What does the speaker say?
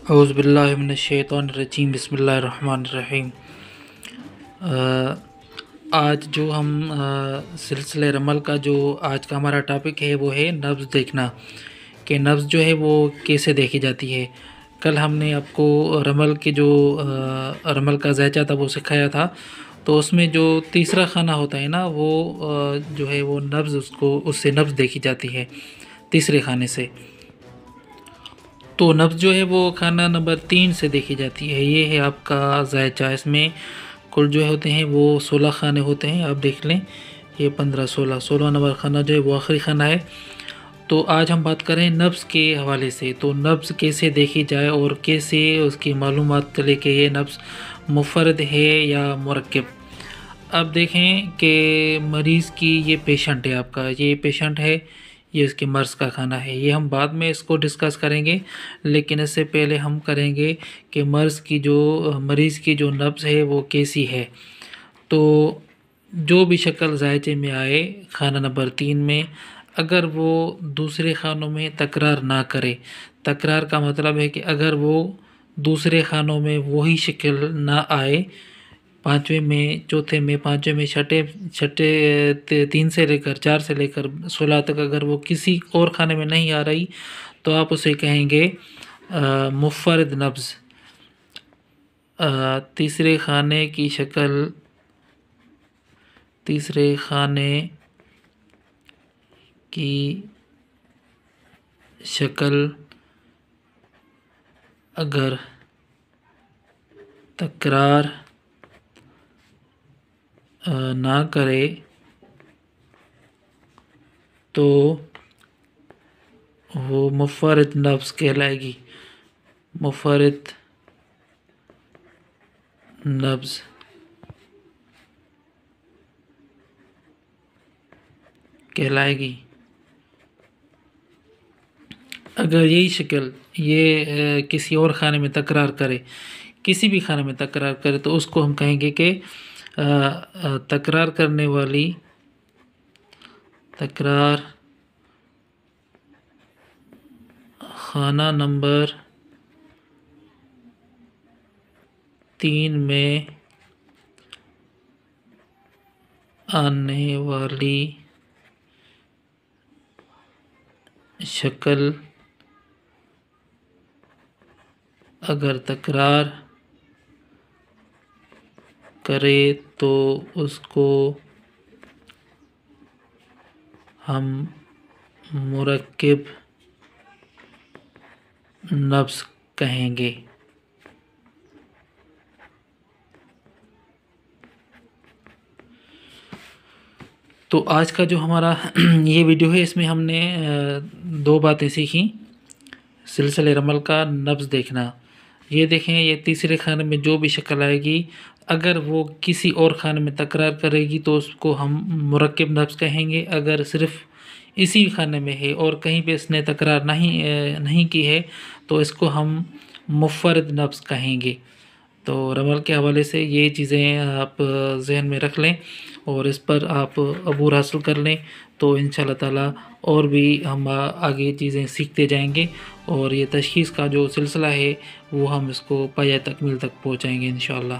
اعوذ باللہ من الشیطان الرجیم، بسم اللہ الرحمن الرحیم۔ آج جو ہم سلسلہ رمل کا جو آج کا ہمارا ٹاپک ہے وہ ہے نبض دیکھنا، کہ نبض جو ہے وہ کیسے دیکھی جاتی ہے۔ کل ہم نے آپ کو رمل کے جو رمل کا ذائچہ تھا وہ سکھایا تھا، تو اس میں جو تیسرا خانہ ہوتا ہے نا، وہ جو ہے وہ نبض، اس سے نبض دیکھی جاتی ہے تیسرے خانے سے۔ تو نبض جو ہے وہ خانہ نمبر 3 سے دیکھی جاتی ہے۔ یہ ہے آپ کا ذائچہ، اس میں کل جو ہوتے ہیں وہ 16 خانے ہوتے ہیں، آپ دیکھ لیں، یہ 15 16 نمبر خانہ جو ہے وہ آخری خانہ ہے۔ تو آج ہم بات کریں نبض کے حوالے سے، تو نبض کیسے دیکھی جائے اور کیسے اس کی معلومات لے کے یہ نبض منفرد ہے یا مرکب۔ اب دیکھیں کہ مریض کی یہ پیشنٹ ہے، آپ کا یہ پیشنٹ ہے، یہ اس کے مرض کا خانہ ہے، یہ ہم بعد میں اس کو ڈسکس کریں گے، لیکن اس سے پہلے ہم کریں گے کہ مریض کی جو نبض ہے وہ کیسی ہے۔ تو جو بھی شکل ذائچے میں آئے خانہ نمبر 3 میں، اگر وہ دوسرے خانوں میں تکرار نہ کرے، تکرار کا مطلب ہے کہ اگر وہ دوسرے خانوں میں وہی شکل نہ آئے، 5ویں میں، چوتھے میں، 5ویں میں، چھٹے 3 سے لے کر 4 سے لے کر 16 تک اگر وہ کسی اور خانے میں نہیں آ رہی، تو آپ اسے کہیں گے منفرد نبض۔ تیسرے خانے کی شکل، تیسرے خانے کی شکل اگر تکرار نہ کرے تو وہ منفرد نبض کہلائے گی، منفرد نبض کہلائے گی۔ اگر یہی شکل یہ کسی اور خانے میں تکرار کرے، کسی بھی خانے میں تکرار کرے، تو اس کو ہم کہیں گے کہ تکرار کرنے والی، تکرار خانہ نمبر 3 میں آنے والی شکل اگر تکرار کرے تو اس کو ہم مرکب نبض کہیں گے۔ تو آج کا جو ہمارا یہ ویڈیو ہے، اس میں ہم نے 2 باتیں سیکھیں۔ سلسلہ رمل کا نبض دیکھنا، یہ دیکھیں، یہ تیسرے خانے میں جو بھی شکل آئے گی، اگر وہ کسی اور خانے میں تکرار کرے گی تو اس کو ہم مرکب نبض کہیں گے۔ اگر صرف اسی خانے میں ہے اور کہیں پہ اس نے تکرار نہیں کی ہے، تو اس کو ہم منفرد نبض کہیں گے۔ تو رمل کے حوالے سے یہ چیزیں آپ ذہن میں رکھ لیں اور اس پر آپ عبور حاصل کر لیں، تو انشاءاللہ تعالیٰ اور بھی ہم آگے چیزیں سیکھتے جائیں گے، اور یہ تشخیص کا جو سلسلہ ہے وہ ہم اس کو پایہ تکمیل تک پہنچائیں گے انشاءاللہ۔